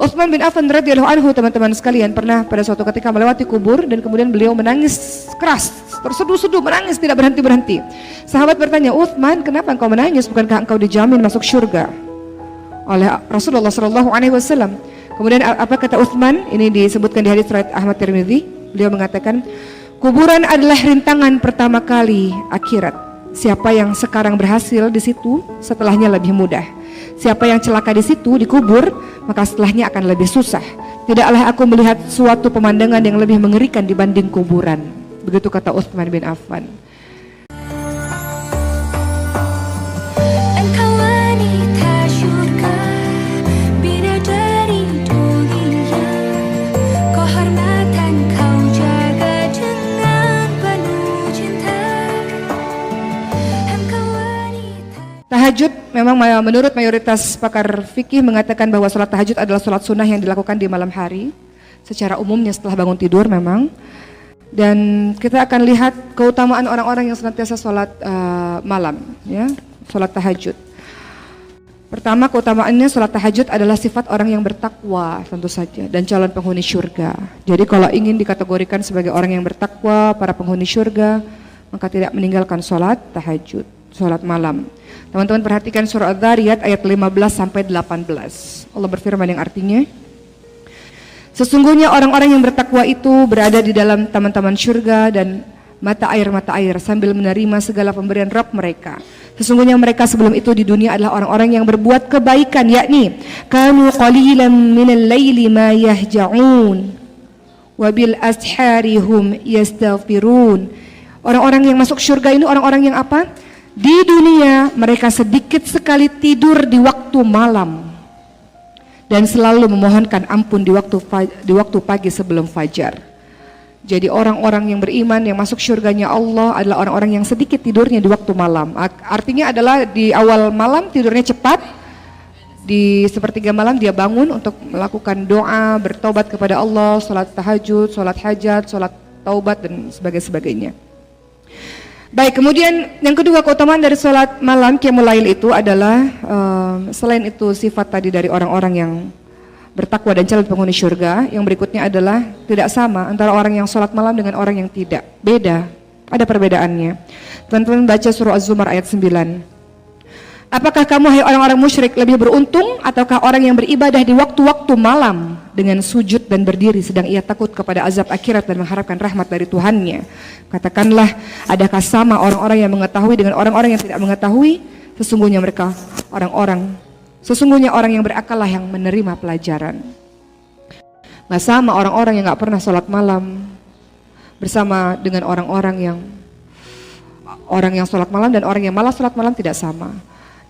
Utsman bin Affan radhiyallahu anhu, teman-teman sekalian, pernah pada suatu ketika melewati kubur dan kemudian beliau menangis keras, terseduh-seduh menangis tidak berhenti-berhenti. Sahabat bertanya, "Utsman, kenapa engkau menangis? Bukankah engkau dijamin masuk surga oleh Rasulullah sallallahu alaihi wasallam?" Kemudian apa kata Utsman? Ini disebutkan di hadis riwayat Ahmad Tirmidzi. Beliau mengatakan, "Kuburan adalah rintangan pertama kali akhirat. Siapa yang sekarang berhasil di situ, setelahnya lebih mudah. Siapa yang celaka di situ, dikubur, maka setelahnya akan lebih susah. Tidaklah aku melihat suatu pemandangan yang lebih mengerikan dibanding kuburan." Begitu kata Utsman bin Affan. Tahajud memang menurut mayoritas pakar fikih mengatakan bahwa sholat tahajud adalah sholat sunnah yang dilakukan di malam hari secara umumnya setelah bangun tidur memang. Dan kita akan lihat keutamaan orang-orang yang senantiasa sholat malam, ya, sholat tahajud. Pertama, keutamaannya sholat tahajud adalah sifat orang yang bertakwa tentu saja dan calon penghuni syurga. Jadi kalau ingin dikategorikan sebagai orang yang bertakwa, para penghuni syurga, maka tidak meninggalkan sholat tahajud, sholat malam. Teman-teman perhatikan surah Adz-Dzariyat ayat 15 sampai 18. Allah berfirman yang artinya, "Sesungguhnya orang-orang yang bertakwa itu berada di dalam taman-taman syurga dan mata air sambil menerima segala pemberian Rabb mereka. Sesungguhnya mereka sebelum itu di dunia adalah orang-orang yang berbuat kebaikan, yakni kanu qalilan minal laili ma yahja'un wa bil ashari hum yastaghfirun." Orang-orang yang masuk syurga ini orang-orang yang apa? Di dunia mereka sedikit sekali tidur di waktu malam dan selalu memohonkan ampun di waktu pagi sebelum fajar. Jadi orang-orang yang beriman yang masuk syurganya Allah adalah orang-orang yang sedikit tidurnya di waktu malam. Artinya adalah di awal malam tidurnya cepat, di sepertiga malam dia bangun untuk melakukan doa, bertobat kepada Allah, sholat tahajud, sholat hajat, sholat taubat dan sebagainya. Baik, kemudian yang kedua keutamaan dari sholat malam qiyamul lail itu adalah selain itu sifat tadi dari orang-orang yang bertakwa dan calon penghuni syurga, yang berikutnya adalah tidak sama antara orang yang sholat malam dengan orang yang tidak. Beda, ada perbedaannya. Teman-teman baca surah Az-Zumar ayat 9. "Apakah kamu hai orang-orang musyrik lebih beruntung ataukah orang yang beribadah di waktu-waktu malam dengan sujud dan berdiri sedang ia takut kepada azab akhirat dan mengharapkan rahmat dari Tuhannya? Katakanlah, adakah sama orang-orang yang mengetahui dengan orang-orang yang tidak mengetahui? Sesungguhnya orang yang berakal lah yang menerima pelajaran." Gak sama orang-orang yang gak pernah sholat malam bersama dengan orang yang sholat malam, dan orang yang malah sholat malam tidak sama.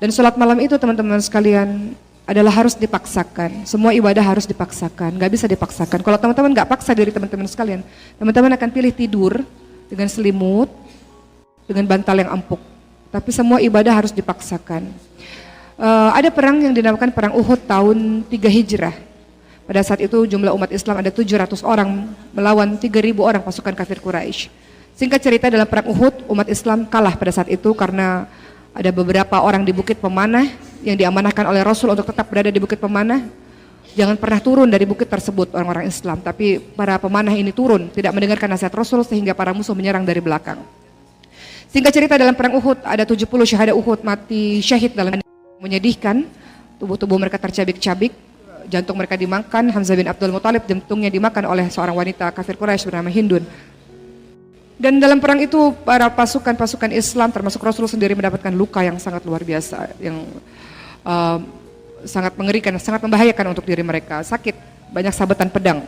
Dan sholat malam itu teman-teman sekalian adalah harus dipaksakan. Semua ibadah harus dipaksakan, gak bisa dipaksakan. Kalau teman-teman gak paksa diri teman-teman sekalian, teman-teman akan pilih tidur dengan selimut, dengan bantal yang empuk. Tapi semua ibadah harus dipaksakan. Ada perang yang dinamakan perang Uhud tahun 3 Hijrah. Pada saat itu jumlah umat Islam ada 700 orang melawan 3.000 orang pasukan kafir Quraisy. Singkat cerita, dalam perang Uhud umat Islam kalah pada saat itu karena ada beberapa orang di Bukit Pemanah yang diamanahkan oleh Rasul untuk tetap berada di Bukit Pemanah. Jangan pernah turun dari bukit tersebut orang-orang Islam. Tapi para pemanah ini turun, tidak mendengarkan nasihat Rasul sehingga para musuh menyerang dari belakang. Singkat cerita, dalam perang Uhud ada 70 syuhada Uhud mati syahid dalam menyedihkan. Tubuh-tubuh mereka tercabik-cabik, jantung mereka dimakan. Hamzah bin Abdul Muthalib jantungnya dimakan oleh seorang wanita kafir Quraisy bernama Hindun. Dan dalam perang itu para pasukan Islam termasuk Rasul sendiri mendapatkan luka yang sangat luar biasa, yang sangat mengerikan, sangat membahayakan untuk diri mereka, sakit, banyak sabetan pedang.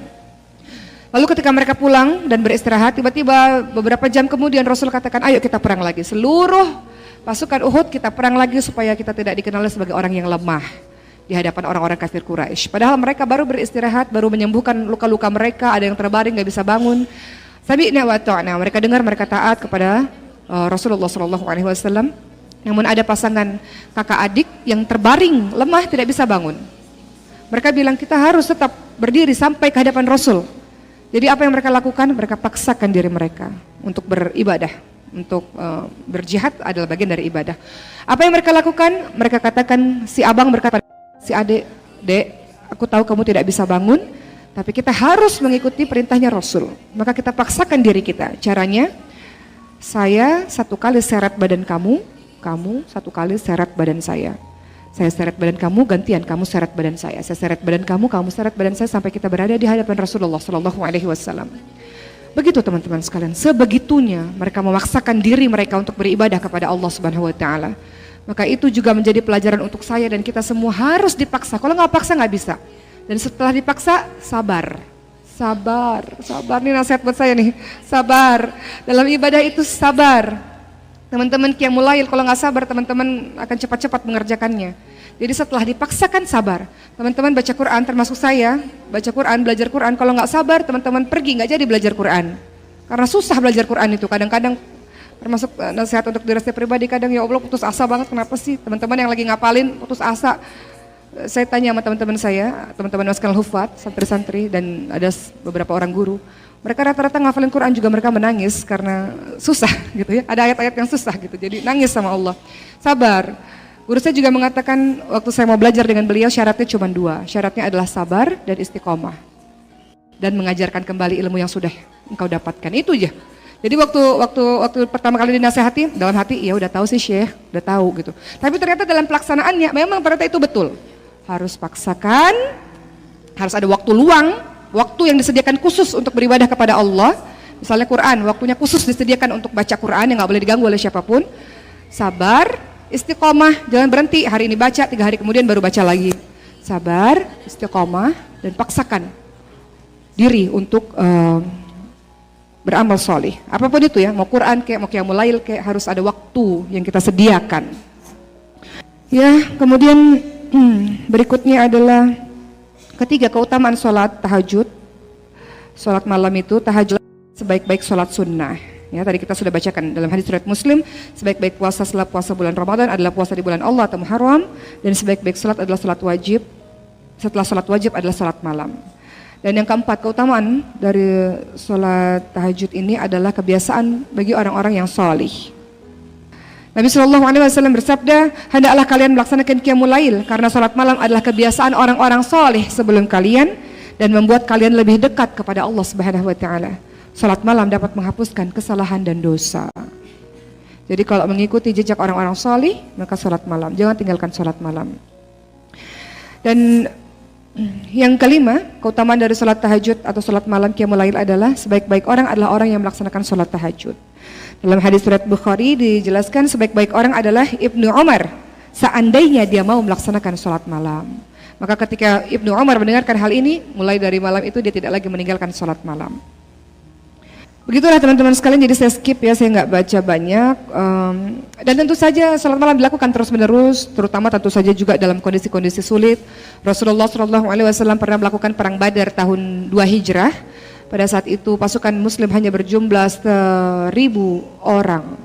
Lalu ketika mereka pulang dan beristirahat, tiba-tiba beberapa jam kemudian Rasul katakan, "Ayo kita perang lagi, seluruh pasukan Uhud kita perang lagi supaya kita tidak dikenal sebagai orang yang lemah di hadapan orang-orang kafir Quraisy." Padahal mereka baru beristirahat, baru menyembuhkan luka-luka mereka, ada yang terbaring gak bisa bangun. Sami'na wa ta'na, mereka dengar, mereka taat kepada Rasulullah SAW. Namun ada pasangan kakak adik yang terbaring, lemah, tidak bisa bangun. Mereka bilang, kita harus tetap berdiri sampai ke hadapan Rasul. Jadi apa yang mereka lakukan? Mereka paksakan diri mereka untuk beribadah, untuk berjihad adalah bagian dari ibadah. Apa yang mereka lakukan? Mereka katakan, si abang berkata, si adik, "Dek, Aku tahu kamu tidak bisa bangun, tapi kita harus mengikuti perintahnya Rasul. Maka kita paksakan diri kita. Caranya, saya 1 kali seret badan kamu, kamu 1 kali seret badan saya. Saya seret badan kamu, gantian kamu seret badan saya. Saya seret badan kamu seret badan saya sampai kita berada di hadapan Rasulullah SAW. Begitu teman-teman sekalian, sebegitunya mereka memaksakan diri mereka untuk beribadah kepada Allah Subhanahu wa taala. Maka itu juga menjadi pelajaran untuk saya dan kita semua harus dipaksa. Kalau nggak paksa nggak bisa. Dan setelah dipaksa, sabar. Sabar nih nasihat buat saya nih. Sabar. Dalam ibadah itu sabar. Teman-teman qiyamul lail kalau nggak sabar, teman-teman akan cepat-cepat mengerjakannya. Jadi setelah dipaksakan sabar, teman-teman baca Quran, termasuk saya, baca Quran, belajar Quran, kalau nggak sabar, teman-teman pergi nggak jadi belajar Quran. Karena susah belajar Quran itu, kadang-kadang termasuk nasihat untuk diri saya pribadi, kadang ya Allah putus asa banget, kenapa sih teman-teman yang lagi ngapalin putus asa. Saya tanya sama teman-teman saya, teman-teman Maskal Hufat, santri-santri, dan ada beberapa orang guru, mereka rata-rata ngafalin Quran juga mereka menangis karena susah gitu ya, ada ayat-ayat yang susah gitu, jadi nangis sama Allah. Sabar. Guru saya juga mengatakan waktu saya mau belajar dengan beliau syaratnya cuma 2. Syaratnya adalah sabar dan istiqomah. Dan mengajarkan kembali ilmu yang sudah engkau dapatkan. Itu aja. Jadi waktu pertama kali dinasehati, dalam hati ya udah tahu sih Syekh, udah tahu gitu. Tapi ternyata dalam pelaksanaannya memang ternyata itu betul. Harus paksakan, harus ada waktu luang, waktu yang disediakan khusus untuk beribadah kepada Allah. Misalnya Quran, waktunya khusus disediakan untuk baca Quran yang nggak boleh diganggu oleh siapapun. Sabar. Istiqomah, jangan berhenti, hari ini baca, 3 hari kemudian baru baca lagi. Sabar, istiqomah, dan paksakan diri untuk beramal solih. Apapun itu ya, mau Quran kayak, mau qiyamul lail kayak, harus ada waktu yang kita sediakan. Ya, kemudian berikutnya adalah ketiga, keutamaan sholat tahajud. Sholat malam itu, tahajud sebaik-baik sholat sunnah. Ya, tadi kita sudah bacakan dalam hadis riwayat Muslim, sebaik-baik puasa setelah puasa bulan Ramadan adalah puasa di bulan Allah atau Muharram, dan sebaik-baik salat adalah salat wajib. Setelah salat wajib adalah salat malam. Dan yang keempat, keutamaan dari salat tahajud ini adalah kebiasaan bagi orang-orang yang salih. Nabi SAW bersabda, hendaklah kalian melaksanakan qiyamul lail karena salat malam adalah kebiasaan orang-orang salih sebelum kalian dan membuat kalian lebih dekat kepada Allah Subhanahu wa taala. Salat malam dapat menghapuskan kesalahan dan dosa. Jadi kalau mengikuti jejak orang-orang salih, maka salat malam. Jangan tinggalkan salat malam. Dan yang kelima, keutamaan dari salat tahajud atau salat malam qiyamul lail adalah sebaik-baik orang adalah orang yang melaksanakan salat tahajud. Dalam hadis riwayat Bukhari dijelaskan sebaik-baik orang adalah Ibnu Umar, seandainya dia mau melaksanakan salat malam. Maka ketika Ibnu Umar mendengarkan hal ini, mulai dari malam itu dia tidak lagi meninggalkan salat malam. Begitulah teman-teman sekalian, jadi saya skip ya, saya nggak baca banyak. Dan tentu saja salat malam dilakukan terus-menerus, terutama tentu saja juga dalam kondisi-kondisi sulit. Rasulullah SAW pernah melakukan perang Badar tahun 2 Hijrah. Pada saat itu pasukan Muslim hanya berjumlah 1.000 orang.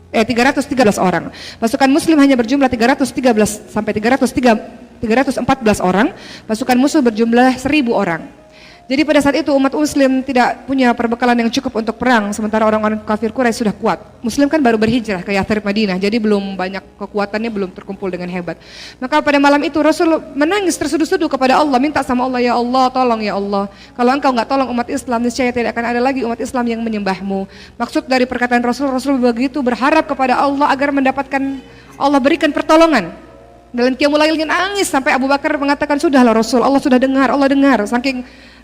313 orang. Pasukan Muslim hanya berjumlah 313 sampai 314 orang. Pasukan musuh berjumlah 1.000 orang. Jadi pada saat itu umat Muslim tidak punya perbekalan yang cukup untuk perang, sementara orang-orang kafir Quraisy sudah kuat. Muslim kan baru berhijrah ke Yathrib Madinah, jadi belum banyak kekuatannya, belum terkumpul dengan hebat. Maka pada malam itu Rasul menangis terseduh-seduh kepada Allah, minta sama Allah, ya Allah, tolong ya Allah. Kalau engkau nggak tolong umat Islam, niscaya tidak akan ada lagi umat Islam yang menyembahmu. Maksud dari perkataan Rasul begitu berharap kepada Allah agar mendapatkan Allah berikan pertolongan. Dalam qiyamul lailnya nangis sampai Abu Bakar mengatakan, sudahlah Rasul, Allah sudah dengar, Allah dengar.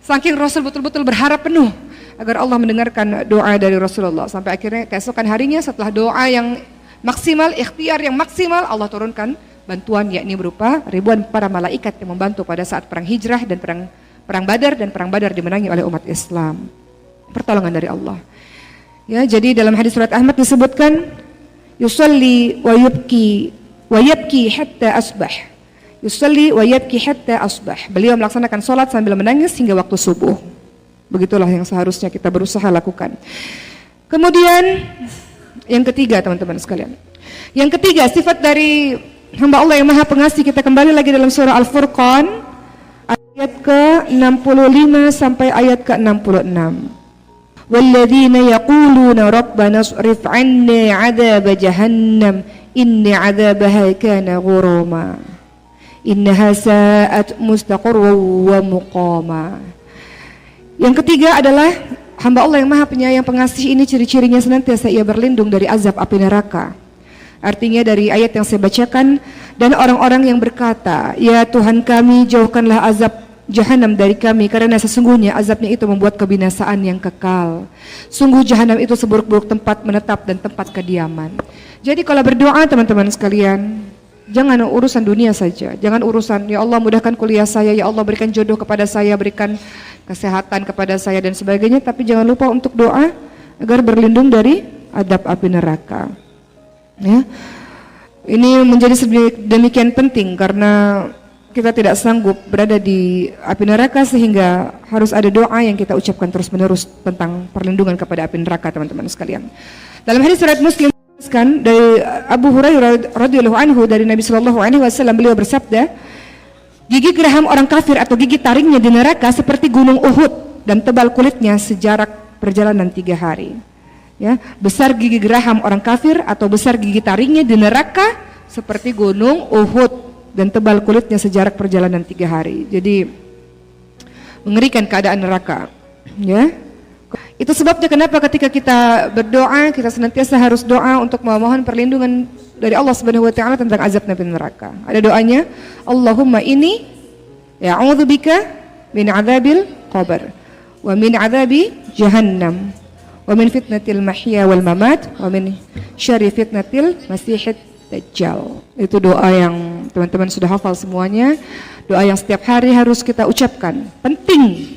Saking Rasul betul-betul berharap penuh agar Allah mendengarkan doa dari Rasulullah. Sampai akhirnya keesokan harinya setelah doa yang maksimal, ikhtiar yang maksimal, Allah turunkan bantuan, yakni berupa ribuan para malaikat yang membantu pada saat perang hijrah dan perang Badar, dan perang Badar dimenangi oleh umat Islam. Pertolongan dari Allah. Ya, jadi dalam hadis surat Ahmad disebutkan, yusalli wa yabki hatta asbah. Yusalli wa yabki hatta asbah. Beliau melaksanakan sholat sambil menangis hingga waktu subuh. Begitulah yang seharusnya kita berusaha lakukan. Kemudian yang ketiga teman-teman sekalian. Yang ketiga, sifat dari hamba Allah yang Maha Pengasih, kita kembali lagi dalam surah Al-Furqan ayat ke-65 sampai ayat ke-66. Walladzina yaquluna rabbana srif 'anna 'adzab jahannam inna 'adzabaha kana ghurama. innaha sa'at mustaqarra wa muqama. Yang ketiga adalah hamba Allah yang Maha Penyayang Pengasih ini ciri-cirinya senantiasa ia berlindung dari azab api neraka. Artinya dari ayat yang saya bacakan, dan orang-orang yang berkata, ya Tuhan kami, jauhkanlah azab Jahanam dari kami, karena sesungguhnya azabnya itu membuat kebinasaan yang kekal. Sungguh Jahanam itu seburuk-buruk tempat menetap dan tempat kediaman. Jadi kalau berdoa teman-teman sekalian, jangan urusan dunia saja. Jangan urusan, ya Allah mudahkan kuliah saya, ya Allah berikan jodoh kepada saya, berikan kesehatan kepada saya dan sebagainya. Tapi jangan lupa untuk doa agar berlindung dari azab api neraka. Ya. Ini menjadi demikian penting karena kita tidak sanggup berada di api neraka, sehingga harus ada doa yang kita ucapkan terus-menerus tentang perlindungan kepada api neraka, teman-teman sekalian. Dalam hadis riwayat Muslim dari Abu Hurairah radhiyallahu anhu dari Nabi sallallahu alaihi wasallam, beliau bersabda, gigi geraham orang kafir atau gigi taringnya di neraka seperti gunung Uhud dan tebal kulitnya sejarak perjalanan 3 hari. Ya, besar gigi geraham orang kafir atau besar gigi taringnya di neraka seperti gunung Uhud dan tebal kulitnya sejarak perjalanan 3 hari. Jadi mengerikan keadaan neraka. Ya, itu sebabnya kenapa ketika kita berdoa kita senantiasa harus doa untuk memohon perlindungan dari Allah Subhanahu Wa Taala tentang azab neraka. Ada doanya, Allahumma inni ya'udzubika min adzabil qabr wa min adzabi jahannam wa min fitnatil mahya wal mamat wa min syarri fitnatil masihid dajjal. Itu doa yang teman-teman sudah hafal semuanya, doa yang setiap hari harus kita ucapkan, penting.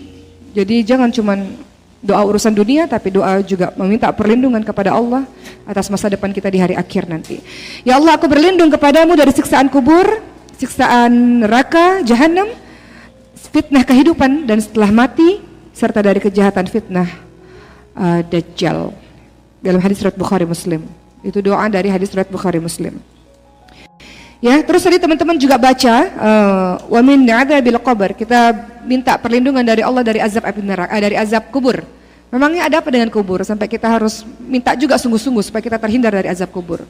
Jadi jangan cuman doa urusan dunia, tapi doa juga meminta perlindungan kepada Allah atas masa depan kita di hari akhir nanti. Ya Allah, aku berlindung kepadamu dari siksaan kubur, siksaan neraka, jahanam, fitnah kehidupan dan setelah mati, serta dari kejahatan fitnah dajjal. Dalam hadis riwayat Bukhari Muslim. Itu doa dari hadis riwayat Bukhari Muslim. Ya, terus tadi teman-teman juga baca wa min adzabil qabr. Kita minta perlindungan dari Allah dari azab api neraka, dari azab kubur. Memangnya ada apa dengan kubur sampai kita harus minta juga sungguh-sungguh supaya kita terhindar dari azab kubur.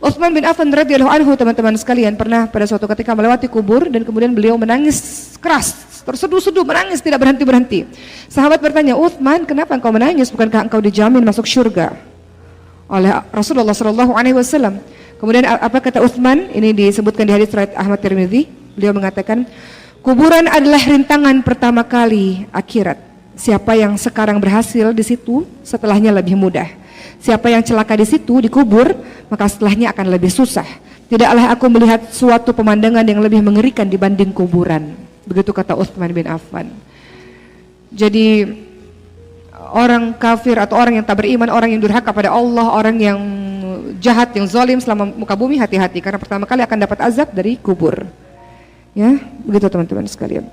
Utsman bin Affan radhiyallahu anhu, teman-teman sekalian, pernah pada suatu ketika melewati kubur dan kemudian beliau menangis keras, terseduh-seduh menangis tidak berhenti-berhenti. Sahabat bertanya, "Utsman, kenapa engkau menangis? Bukankah engkau dijamin masuk surga oleh Rasulullah sallallahu alaihi wasallam?" Kemudian apa kata Utsman? Ini disebutkan di hadis riwayat Ahmad Tirmidzi. Beliau mengatakan, kuburan adalah rintangan pertama kali akhirat. Siapa yang sekarang berhasil di situ, setelahnya lebih mudah. Siapa yang celaka di situ, dikubur, maka setelahnya akan lebih susah. Tidaklah aku melihat suatu pemandangan yang lebih mengerikan dibanding kuburan. Begitu kata Utsman bin Affan. Jadi orang kafir atau orang yang tak beriman, orang yang durhaka pada Allah, orang yang jahat, yang zalim selama muka bumi, hati-hati karena pertama kali akan dapat azab dari kubur. Ya, begitu teman-teman sekalian.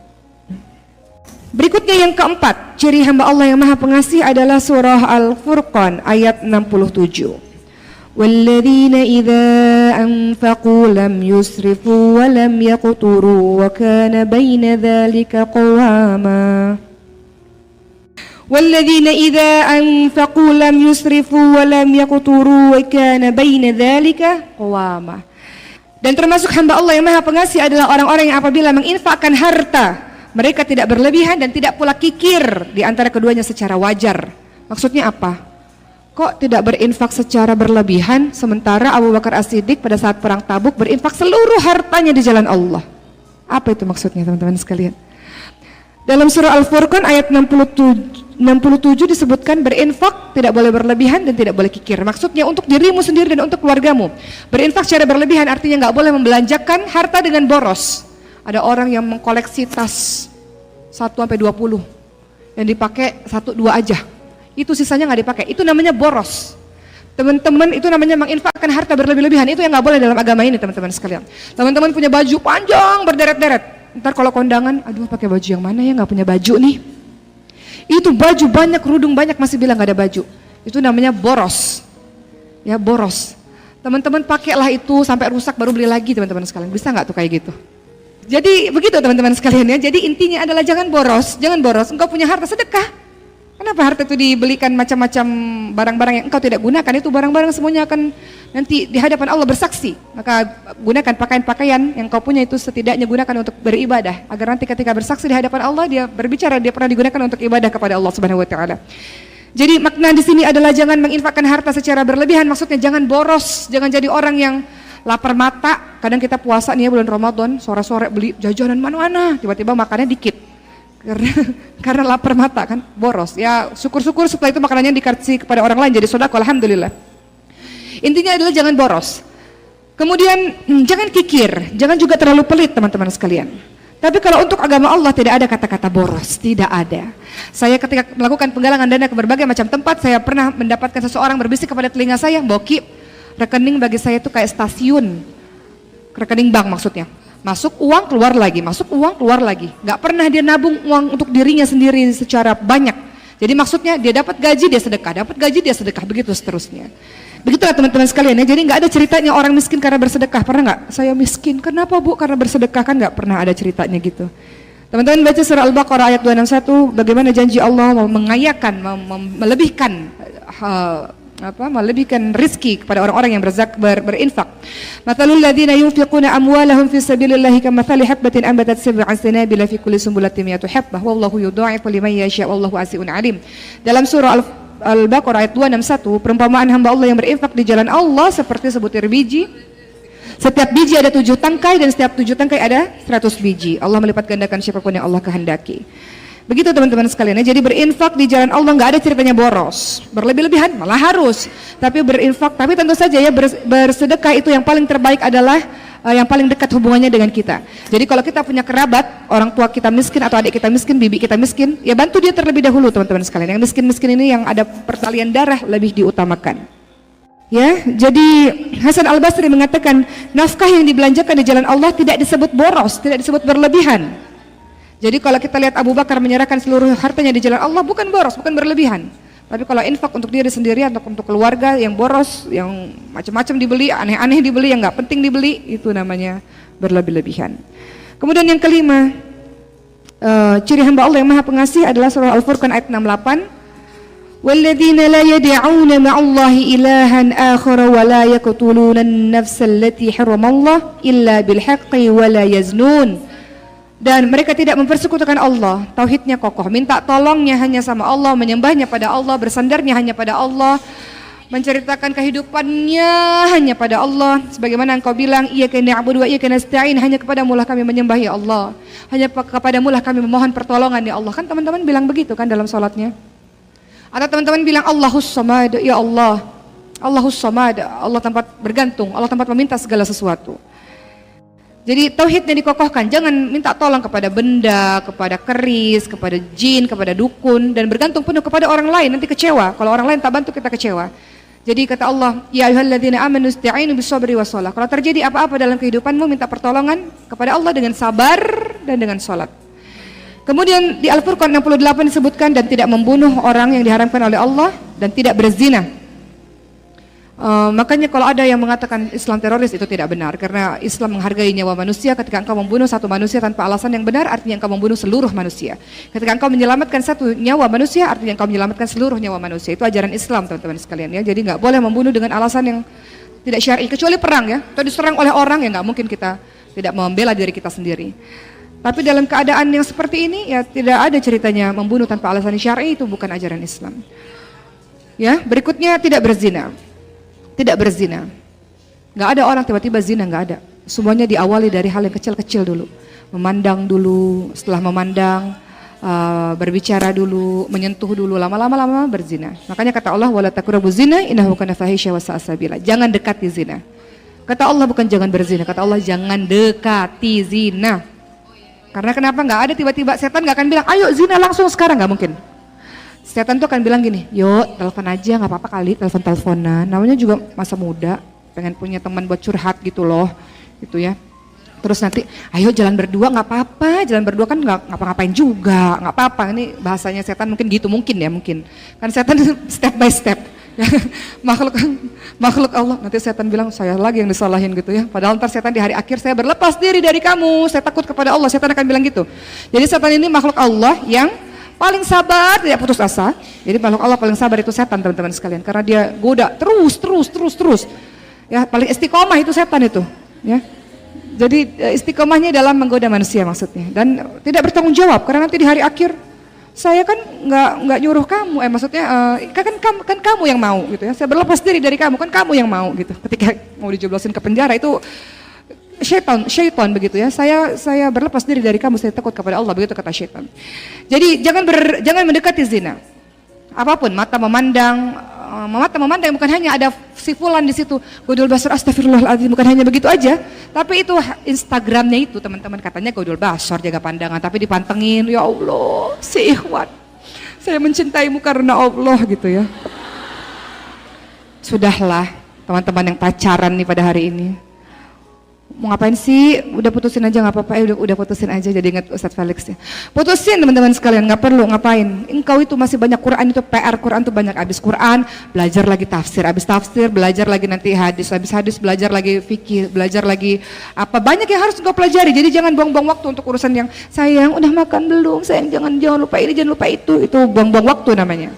Berikutnya yang keempat, ciri hamba Allah yang Maha Pengasih adalah surah Al-Furqan ayat 67. Walladzina idza anfaqu lam yusrifu wa lam yaqturu wa kana baina dzalika qawama. Walladzina idza anfaqu lam yusrifu wa lam yaqturu wa kana baina dzalika qawama. Dan termasuk hamba Allah yang Maha Pengasih adalah orang-orang yang apabila menginfakkan harta, mereka tidak berlebihan dan tidak pula kikir di antara keduanya secara wajar. Maksudnya apa? Kok tidak berinfak secara berlebihan sementara Abu Bakar As-Siddiq pada saat perang Tabuk berinfak seluruh hartanya di jalan Allah? Apa itu maksudnya teman-teman sekalian? Dalam surah Al-Furqan ayat 67 disebutkan berinfak tidak boleh berlebihan dan tidak boleh kikir. Maksudnya untuk dirimu sendiri dan untuk keluargamu. Berinfak secara berlebihan artinya nggak boleh membelanjakan harta dengan boros. Ada orang yang mengkoleksi tas 1-20 yang dipakai 1-2 aja. Itu sisanya nggak dipakai. Itu namanya boros. Teman-teman, itu namanya menginfakkan harta berlebih-lebihan. Itu yang nggak boleh dalam agama ini, teman-teman sekalian. Teman-teman punya baju panjang berderet-deret. Ntar kalau kondangan, aduh pakai baju yang mana ya, nggak punya baju nih. Itu baju banyak, kerudung banyak, masih bilang nggak ada baju. Itu namanya boros. Ya, boros. Teman-teman pakailah itu sampai rusak baru beli lagi, teman-teman sekalian. Bisa nggak tuh kayak gitu? Jadi begitu teman-teman sekalian ya. Jadi intinya adalah jangan boros, jangan boros. Engkau punya harta, sedekah. Kenapa harta itu dibelikan macam-macam barang-barang yang engkau tidak gunakan? Itu barang-barang semuanya akan nanti di hadapan Allah bersaksi. Maka gunakan pakaian-pakaian yang kau punya itu setidaknya gunakan untuk beribadah, agar nanti ketika bersaksi di hadapan Allah dia berbicara dia pernah digunakan untuk ibadah kepada Allah Subhanahu wa taala. Jadi makna di sini adalah jangan menginfakkan harta secara berlebihan, maksudnya jangan boros, jangan jadi orang yang lapar mata. Kadang kita puasa nih ya bulan Ramadan, sore-sore beli jajanan mana-mana, tiba-tiba makannya dikit. Karena lapar mata kan, boros. Ya syukur-syukur setelah itu makanannya dikasih kepada orang lain jadi sedekah, alhamdulillah. Intinya adalah jangan boros. Kemudian jangan kikir, jangan juga terlalu pelit teman-teman sekalian. Tapi kalau untuk agama Allah tidak ada kata-kata boros, tidak ada. Saya ketika melakukan penggalangan dana ke berbagai macam tempat, saya pernah mendapatkan seseorang berbisik kepada telinga saya, Boki, rekening bagi saya itu kayak stasiun, rekening bank maksudnya. Masuk uang keluar lagi, masuk uang keluar lagi. Gak pernah dia nabung uang untuk dirinya sendiri secara banyak. Jadi maksudnya dia dapat gaji dia sedekah, dapat gaji dia sedekah, begitu seterusnya. Begitulah teman-teman sekalian ya. Jadi gak ada ceritanya orang miskin karena bersedekah. Pernah gak? Saya miskin, kenapa Bu? Karena bersedekah, kan gak pernah ada ceritanya gitu. Teman-teman baca surah Al-Baqarah ayat 261, bagaimana janji Allah mau mengayakan, melebihkan melebihkan rizki kepada orang-orang yang berinfak. Mathalul ladzina yunfiquna amwalahum fi sabilillahi kamathali habbatin anbatat sab'a sanabila fi kulli sunbulatin mi'atu habbah wallahu yudha'ifu liman yasha' wallahu wasi'un 'alim. Dalam surah Al-Baqarah ayat 261, perumpamaan hamba Allah yang berinfak di jalan Allah seperti sebutir biji. Setiap biji ada 7 tangkai dan setiap 7 tangkai ada 100 biji. Allah melipat gandakan siapapun yang Allah kehendaki. Begitu teman-teman sekalian ya. Jadi berinfak di jalan Allah nggak ada ceritanya boros, berlebih-lebihan malah harus. Tapi berinfak, tapi tentu saja ya bersedekah itu yang paling terbaik adalah yang paling dekat hubungannya dengan kita. Jadi kalau kita punya kerabat, orang tua kita miskin atau adik kita miskin, bibi kita miskin, ya bantu dia terlebih dahulu teman-teman sekalian. Yang miskin-miskin ini yang ada pertalian darah lebih diutamakan. Ya, jadi Hasan Al-Basri mengatakan nafkah yang dibelanjakan di jalan Allah tidak disebut boros, tidak disebut berlebihan. Jadi kalau kita lihat Abu Bakar menyerahkan seluruh hartanya di jalan Allah, bukan boros, bukan berlebihan. Tapi kalau infak untuk diri sendiri atau untuk keluarga yang boros, yang macam-macam dibeli, aneh-aneh dibeli, yang nggak penting dibeli, itu namanya berlebih-lebihan. Kemudian yang kelima, ciri hamba Allah yang Maha Pengasih adalah surah Al-Furqan ayat 68. وَالَّذِينَ لَا يَدْعُونَ مَعَ اللَّهِ إِلَٰهًا آخَرَ وَلَا يَقْتُلُونَ النَّفْسَ الَّتِي حَرَّمَ اللَّهُ إِلَّا بِالْحَقِّ وَلَا يَزْنُونَ. Dan mereka tidak mempersekutukan Allah, tauhidnya kokoh, minta tolongnya hanya sama Allah, menyembahnya pada Allah, bersandarnya hanya pada Allah, menceritakan kehidupannya hanya pada Allah. Sebagaimana engkau bilang, iyyaka na'budu wa iyyaka nasta'in, hanya kepadamu lah kami menyembah ya Allah, hanya kepadamu lah kami memohon pertolongan ya Allah. Kan teman-teman bilang begitu kan dalam salatnya. Atau teman-teman bilang Allahus Samad, ya Allah, Allahus Samad, Allah tempat bergantung, Allah tempat meminta segala sesuatu. Jadi tauhidnya dikokohkan, jangan minta tolong kepada benda, kepada keris, kepada jin, kepada dukun, dan bergantung penuh kepada orang lain, nanti kecewa. Kalau orang lain tak bantu kita kecewa. Jadi kata Allah, ya ayyuhalladzina amanu ista'inu bis-sabri was-shalah. Kalau terjadi apa-apa dalam kehidupanmu, minta pertolongan kepada Allah dengan sabar dan dengan salat. Kemudian di Al-Furqan 68 disebutkan dan tidak membunuh orang yang diharamkan oleh Allah dan tidak berzina. Makanya kalau ada yang mengatakan Islam teroris, itu tidak benar, karena Islam menghargai nyawa manusia. Ketika engkau membunuh satu manusia tanpa alasan yang benar, artinya engkau membunuh seluruh manusia. Ketika engkau menyelamatkan satu nyawa manusia, artinya engkau menyelamatkan seluruh nyawa manusia. Itu ajaran Islam teman-teman sekalian ya. Jadi nggak boleh membunuh dengan alasan yang tidak syar'i, kecuali perang ya, atau diserang oleh orang, ya nggak mungkin kita tidak membela diri kita sendiri. Tapi dalam keadaan yang seperti ini ya tidak ada ceritanya membunuh tanpa alasan syar'i, itu bukan ajaran Islam. Ya, berikutnya tidak berzina. Tidak berzina. Nggak ada orang tiba-tiba zina, nggak ada. Semuanya diawali dari hal yang kecil-kecil dulu. Memandang dulu, setelah memandang berbicara dulu, menyentuh dulu, lama-lama berzina. Makanya kata Allah, wala taqrabuz zina innahu kana fahisya wa sa'a sabila. Jangan dekati zina. Kata Allah bukan jangan berzina, kata Allah jangan dekati zina. Karena kenapa? Nggak ada tiba-tiba, setan nggak akan bilang ayo zina langsung sekarang, nggak mungkin. Setan tuh akan bilang gini, yuk telepon aja, nggak apa-apa kali, telepon-teleponan, namanya juga masa muda, pengen punya teman buat curhat gitu loh, gitu ya. Terus nanti, ayo jalan berdua, nggak apa-apa, jalan berdua kan nggak ngapa-ngapain juga, nggak apa-apa. Ini bahasanya setan mungkin gitu, mungkin ya, mungkin. Kan setan step by step, makhluk Allah. Nanti setan bilang saya lagi yang disalahin gitu ya. Padahal ntar setan di hari akhir, saya berlepas diri dari kamu, saya takut kepada Allah, setan akan bilang gitu. Jadi setan ini makhluk Allah yang paling sabar tidak putus asa. Jadi makhluk Allah paling sabar itu setan teman-teman sekalian, karena dia goda terus. Ya, paling istiqomah itu setan itu. Ya. Jadi istiqomahnya dalam menggoda manusia maksudnya, dan tidak bertanggung jawab karena nanti di hari akhir saya kan nggak nyuruh kamu, kan kamu yang mau gitu ya. Saya berlepas diri dari kamu, kan kamu yang mau gitu. Ketika mau dijeblosin ke penjara itu syaitan begitu ya. Saya berlepas diri dari kamu, saya takut kepada Allah, begitu kata syaitan. Jadi jangan mendekati zina. Apapun mata memandang bukan hanya ada si fulan di situ, godul basar, astagfirullahaladzim, bukan hanya begitu aja. Tapi itu Instagramnya itu teman-teman katanya godul basar, jaga pandangan, tapi dipantengin, ya Allah, si ikhwan, saya mencintaimu karena Allah gitu ya. Sudahlah teman-teman yang pacaran nih pada hari ini. Mau ngapain sih? Udah putusin aja nggak apa-apa, udah putusin aja. Jadi ingat Ustadz Felix ya. Putusin teman-teman sekalian, nggak perlu ngapain. Engkau itu masih banyak Quran, itu PR Quran tuh banyak. Abis Quran belajar lagi tafsir, abis tafsir belajar lagi nanti hadis, abis hadis belajar lagi fikih, belajar lagi apa, banyak yang harus engkau pelajari. Jadi jangan buang-buang waktu untuk urusan yang sayang udah makan belum, sayang jangan lupa ini, jangan lupa itu buang-buang waktu namanya.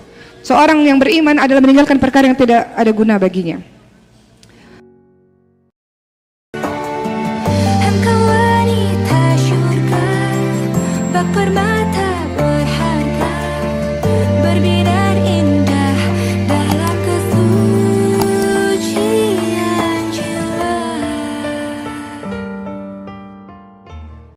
Seorang yang beriman adalah meninggalkan perkara yang tidak ada guna baginya. Bak permainan